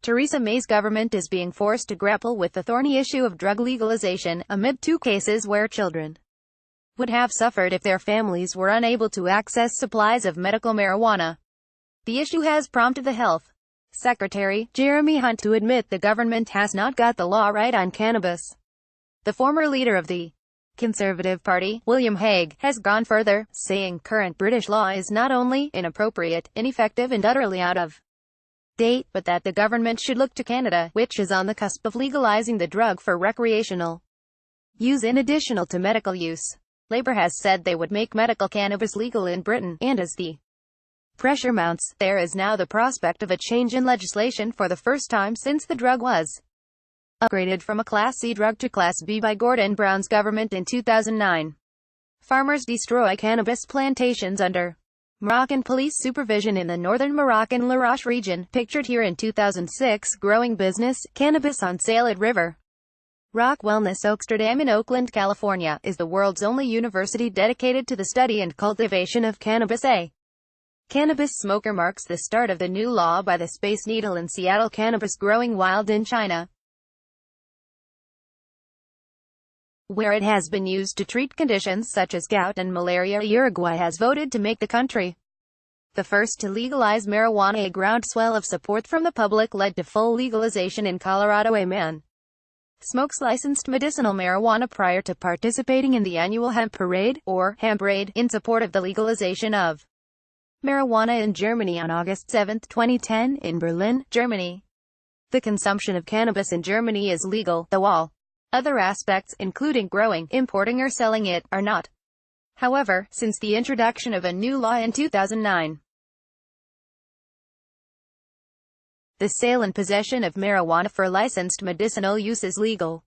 Theresa May's government is being forced to grapple with the thorny issue of drug legalization, amid two cases where children would have suffered if their families were unable to access supplies of medical marijuana. The issue has prompted the Health Secretary, Jeremy Hunt, to admit the government has not got the law right on cannabis. The former leader of the Conservative Party, William Hague, has gone further, saying current British law is not only inappropriate, ineffective and utterly out of date, but that the government should look to Canada, which is on the cusp of legalizing the drug for recreational use in addition to medical use. Labour has said they would make medical cannabis legal in Britain, and as the pressure mounts, there is now the prospect of a change in legislation for the first time since the drug was upgraded from a Class C drug to Class B by Gordon Brown's government in 2009. Farmers destroy cannabis plantations under Moroccan police supervision in the northern Moroccan Larache region, pictured here in 2006. Growing business, cannabis on sale at River Rock Wellness Oaksterdam in Oakland, California, is the world's only university dedicated to the study and cultivation of cannabis. A cannabis smoker marks the start of the new law by the Space Needle in Seattle. Cannabis growing wild in China, where it has been used to treat conditions such as gout and malaria. Uruguay has voted to make the country the first to legalize marijuana. A groundswell of support from the public led to full legalization in Colorado. A man smokes licensed medicinal marijuana prior to participating in the annual hemp parade, or Hemparade, in support of the legalization of marijuana in Germany on August 7, 2010, in Berlin, Germany. The consumption of cannabis in Germany is legal, though all other aspects, including growing, importing or selling it, are not. However, since the introduction of a new law in 2009, the sale and possession of marijuana for licensed medicinal use is legal.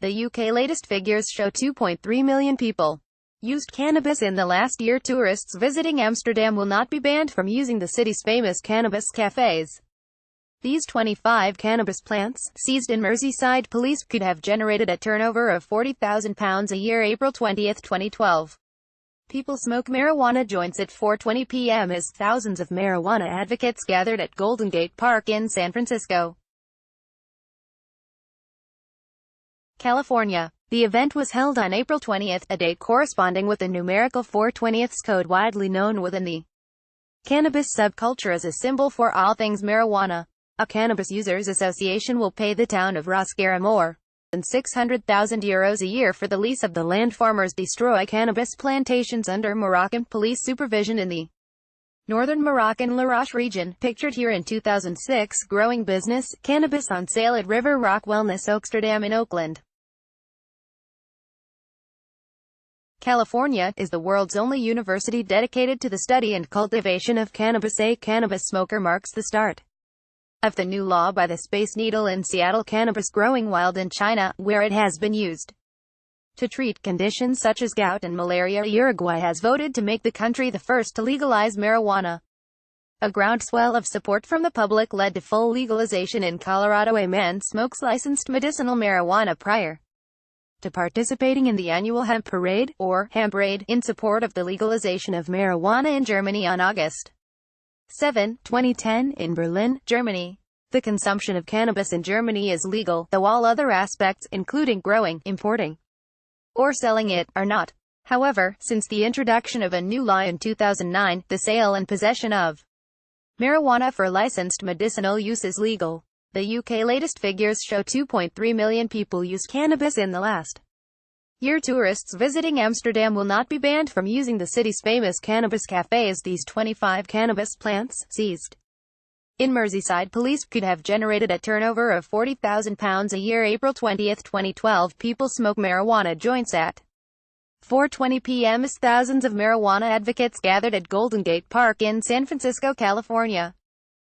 The UK latest figures show 2.3 million people used cannabis in the last year. Tourists visiting Amsterdam will not be banned from using the city's famous cannabis cafes. These 25 cannabis plants, seized in Merseyside, police could have generated a turnover of £40,000 a year. April 20, 2012. People smoke marijuana joints at 4:20 p.m. as thousands of marijuana advocates gathered at Golden Gate Park in San Francisco, California. The event was held on April 20, a date corresponding with the numerical 4/20 code, widely known within the cannabis subculture as a symbol for all things marijuana. A Cannabis Users Association will pay the town of Rasquera more than €600,000 a year for the lease of the land. Farmers destroy cannabis plantations under Moroccan police supervision in the northern Moroccan Larache region, pictured here in 2006. Growing business, cannabis on sale at River Rock Wellness Oaksterdam in Oakland, California, is the world's only university dedicated to the study and cultivation of cannabis. A cannabis smoker marks the start of the new law by the Space Needle in Seattle. Cannabis growing wild in China, where it has been used to treat conditions such as gout and malaria. Uruguay has voted to make the country the first to legalize marijuana. A groundswell of support from the public led to full legalization in Colorado. A man smokes licensed medicinal marijuana prior to participating in the annual hemp parade, or Hemparade, in support of the legalization of marijuana in Germany on August 7, 2010, in Berlin, Germany. The consumption of cannabis in Germany is legal, though all other aspects, including growing, importing, or selling it, are not. However, since the introduction of a new law in 2009, the sale and possession of marijuana for licensed medicinal use is legal. The UK latest figures show 2.3 million people used cannabis in the last year. Tourists visiting Amsterdam will not be banned from using the city's famous cannabis cafes. These 25 cannabis plants, seized in Merseyside, police could have generated a turnover of £40,000 a year. April 20, 2012. People smoke marijuana joints at 4:20 p.m. as thousands of marijuana advocates gathered at Golden Gate Park in San Francisco, California.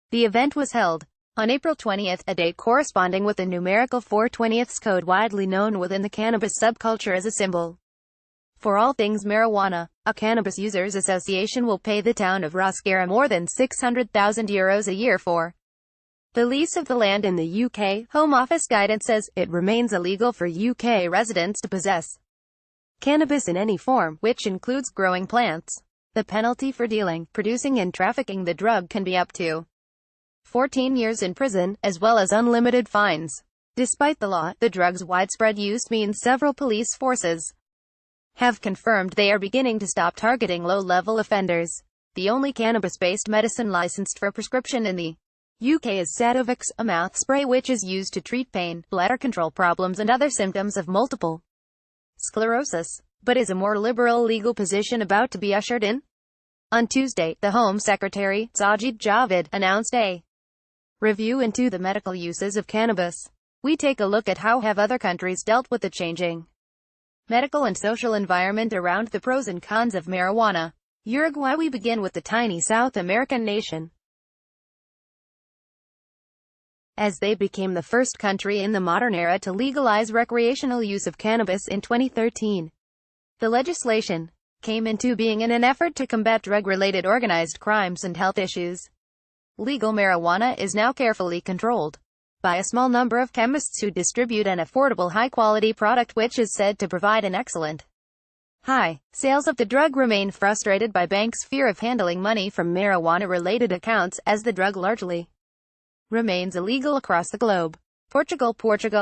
The event was held on April 20, a date corresponding with the numerical 4/20 code, widely known within the cannabis subculture as a symbol for all things marijuana. A Cannabis Users Association will pay the town of Rasquera more than €600,000 a year for the lease of the land in the UK. Home Office guidance says it remains illegal for UK residents to possess cannabis in any form, which includes growing plants. The penalty for dealing, producing and trafficking the drug can be up to 14 years in prison, as well as unlimited fines. Despite the law, the drug's widespread use means several police forces have confirmed they are beginning to stop targeting low-level offenders. The only cannabis-based medicine licensed for prescription in the UK is Sativex, a mouth spray which is used to treat pain, bladder control problems and other symptoms of multiple sclerosis. But is a more liberal legal position about to be ushered in? On Tuesday, the Home Secretary, Sajid Javid, announced a review into the medical uses of cannabis. We take a look at how have other countries dealt with the changing medical and social environment around the pros and cons of marijuana. Uruguay. We begin with the tiny South American nation, as they became the first country in the modern era to legalize recreational use of cannabis in 2013. The legislation came into being in an effort to combat drug-related organized crimes and health issues. Legal marijuana is now carefully controlled by a small number of chemists who distribute an affordable high-quality product which is said to provide an excellent high. Sales of the drug remain frustrated by banks' fear of handling money from marijuana-related accounts, as the drug largely remains illegal across the globe. Portugal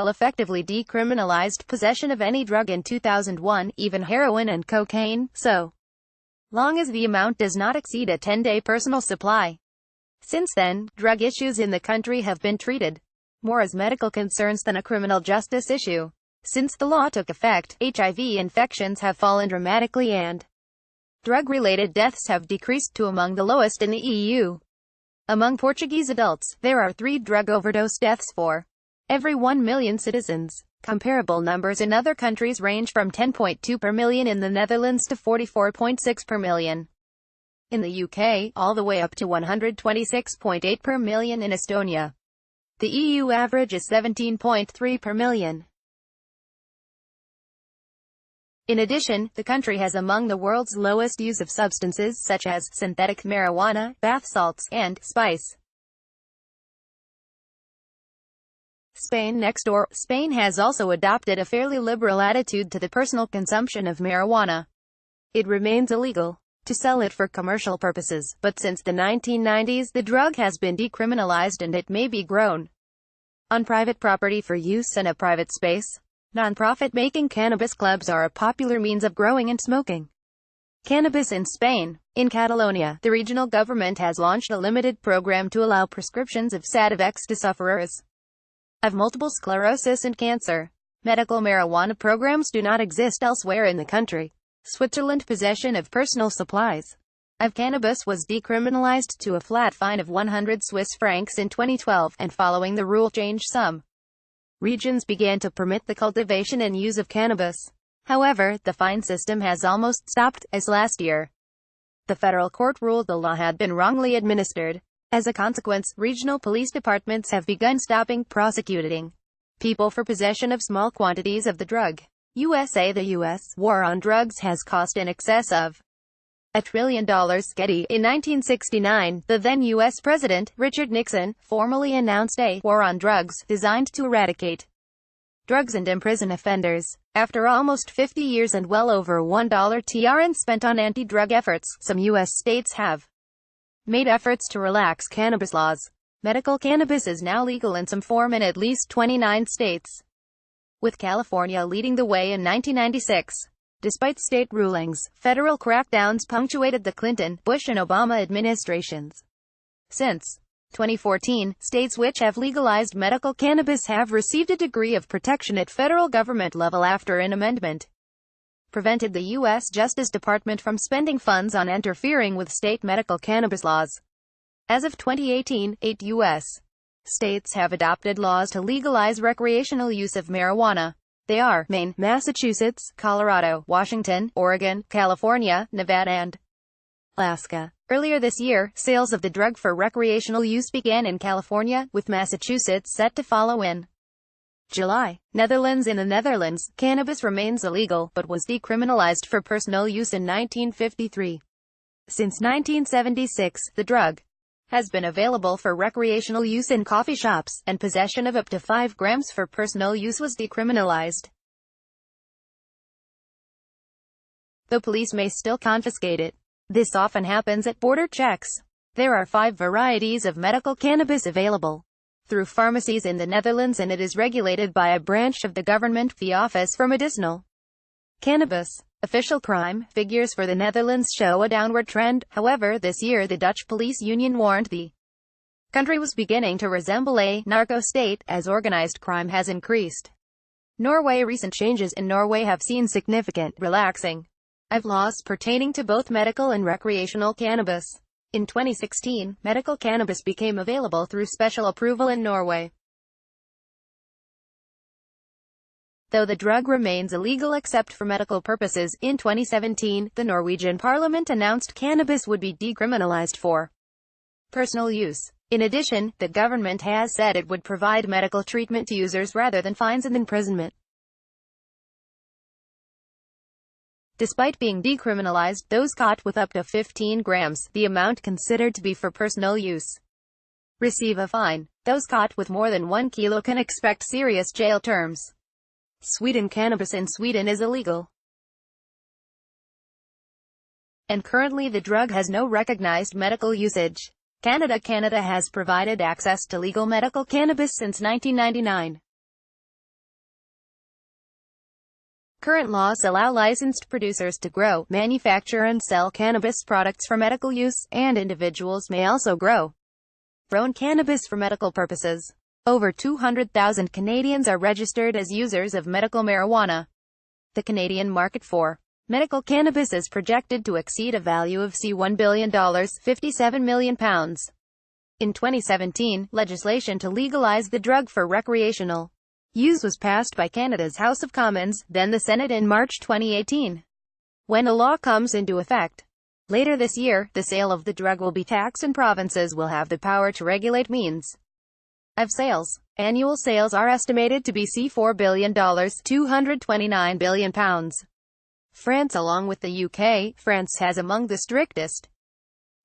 effectively decriminalized possession of any drug in 2001, even heroin and cocaine, so long as the amount does not exceed a 10-day personal supply. Since then, drug issues in the country have been treated more as medical concerns than a criminal justice issue. Since the law took effect, HIV infections have fallen dramatically and drug-related deaths have decreased to among the lowest in the EU. Among Portuguese adults, there are 3 drug overdose deaths for every 1 million citizens. Comparable numbers in other countries range from 10.2 per million in the Netherlands to 44.6 per million in the UK, all the way up to 126.8 per million in Estonia. The EU average is 17.3 per million. In addition, the country has among the world's lowest use of substances such as synthetic marijuana, bath salts, and spice. Spain next door. Spain has also adopted a fairly liberal attitude to the personal consumption of marijuana. It remains illegal to sell it for commercial purposes, but since the 1990s the drug has been decriminalized and it may be grown on private property for use in a private space. Non-profit-making cannabis clubs are a popular means of growing and smoking cannabis in Spain. In Catalonia, the regional government has launched a limited program to allow prescriptions of Sativex to sufferers of multiple sclerosis and cancer. Medical marijuana programs do not exist elsewhere in the country. Switzerland. Possession of personal supplies of cannabis was decriminalized to a flat fine of 100 Swiss francs in 2012, and following the rule change, some regions began to permit the cultivation and use of cannabis. However, the fine system has almost stopped, as last year the federal court ruled the law had been wrongly administered. As a consequence, regional police departments have begun stopping prosecuting people for possession of small quantities of the drug. USA. The U.S. war on drugs has cost in excess of $1 trillion. Getty. In 1969, the then U.S. President, Richard Nixon, formally announced a war on drugs, designed to eradicate drugs and imprison offenders. After almost 50 years and well over $1 trillion spent on anti-drug efforts, some U.S. states have made efforts to relax cannabis laws. Medical cannabis is now legal in some form in at least 29 states, with California leading the way in 1996. Despite state rulings, federal crackdowns punctuated the Clinton, Bush and Obama administrations. Since 2014, states which have legalized medical cannabis have received a degree of protection at federal government level after an amendment prevented the U.S. Justice Department from spending funds on interfering with state medical cannabis laws. As of 2018, 8 U.S. states have adopted laws to legalize recreational use of marijuana. They are Maine, Massachusetts, Colorado, Washington, Oregon, California, Nevada, and Alaska. Earlier this year, sales of the drug for recreational use began in California, with Massachusetts set to follow in July. Netherlands. In the Netherlands, cannabis remains illegal, but was decriminalized for personal use in 1953. Since 1976, the drug has been available for recreational use in coffee shops, and possession of up to 5 grams for personal use was decriminalized. The police may still confiscate it. This often happens at border checks. There are 5 varieties of medical cannabis available through pharmacies in the Netherlands, and it is regulated by a branch of the government, the Office for Medicinal Cannabis. Official crime figures for the Netherlands show a downward trend. However, this year the Dutch police union warned the country was beginning to resemble a narco-state as organized crime has increased. Norway. Recent changes in Norway have seen significant relaxing of laws pertaining to both medical and recreational cannabis. In 2016, medical cannabis became available through special approval in Norway. Though the drug remains illegal except for medical purposes, in 2017, the Norwegian parliament announced cannabis would be decriminalized for personal use. In addition, the government has said it would provide medical treatment to users rather than fines and imprisonment. Despite being decriminalized, those caught with up to 15 grams, the amount considered to be for personal use, receive a fine. Those caught with more than 1 kilo can expect serious jail terms. Sweden. Cannabis in Sweden is illegal, and currently the drug has no recognized medical usage. Canada. Canada has provided access to legal medical cannabis since 1999. Current laws allow licensed producers to grow, manufacture and sell cannabis products for medical use, and individuals may also grow their own cannabis for medical purposes. Over 200,000 Canadians are registered as users of medical marijuana. The Canadian market for medical cannabis is projected to exceed a value of $1 billion, £57 million. In 2017, legislation to legalize the drug for recreational use was passed by Canada's House of Commons, then the Senate in March 2018. When a law comes into effect later this year, the sale of the drug will be taxed and provinces will have the power to regulate means of sales. Annual sales are estimated to be $4 billion, £229 billion. France. Along with the UK, France has among the strictest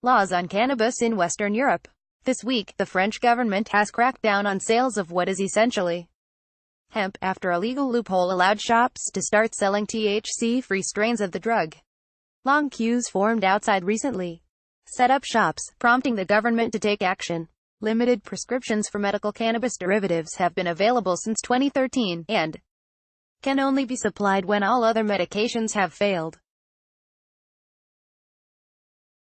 laws on cannabis in Western Europe. This week, the French government has cracked down on sales of what is essentially hemp, after a legal loophole allowed shops to start selling THC-free strains of the drug. Long queues formed outside recently set up shops, prompting the government to take action. Limited prescriptions for medical cannabis derivatives have been available since 2013, and can only be supplied when all other medications have failed.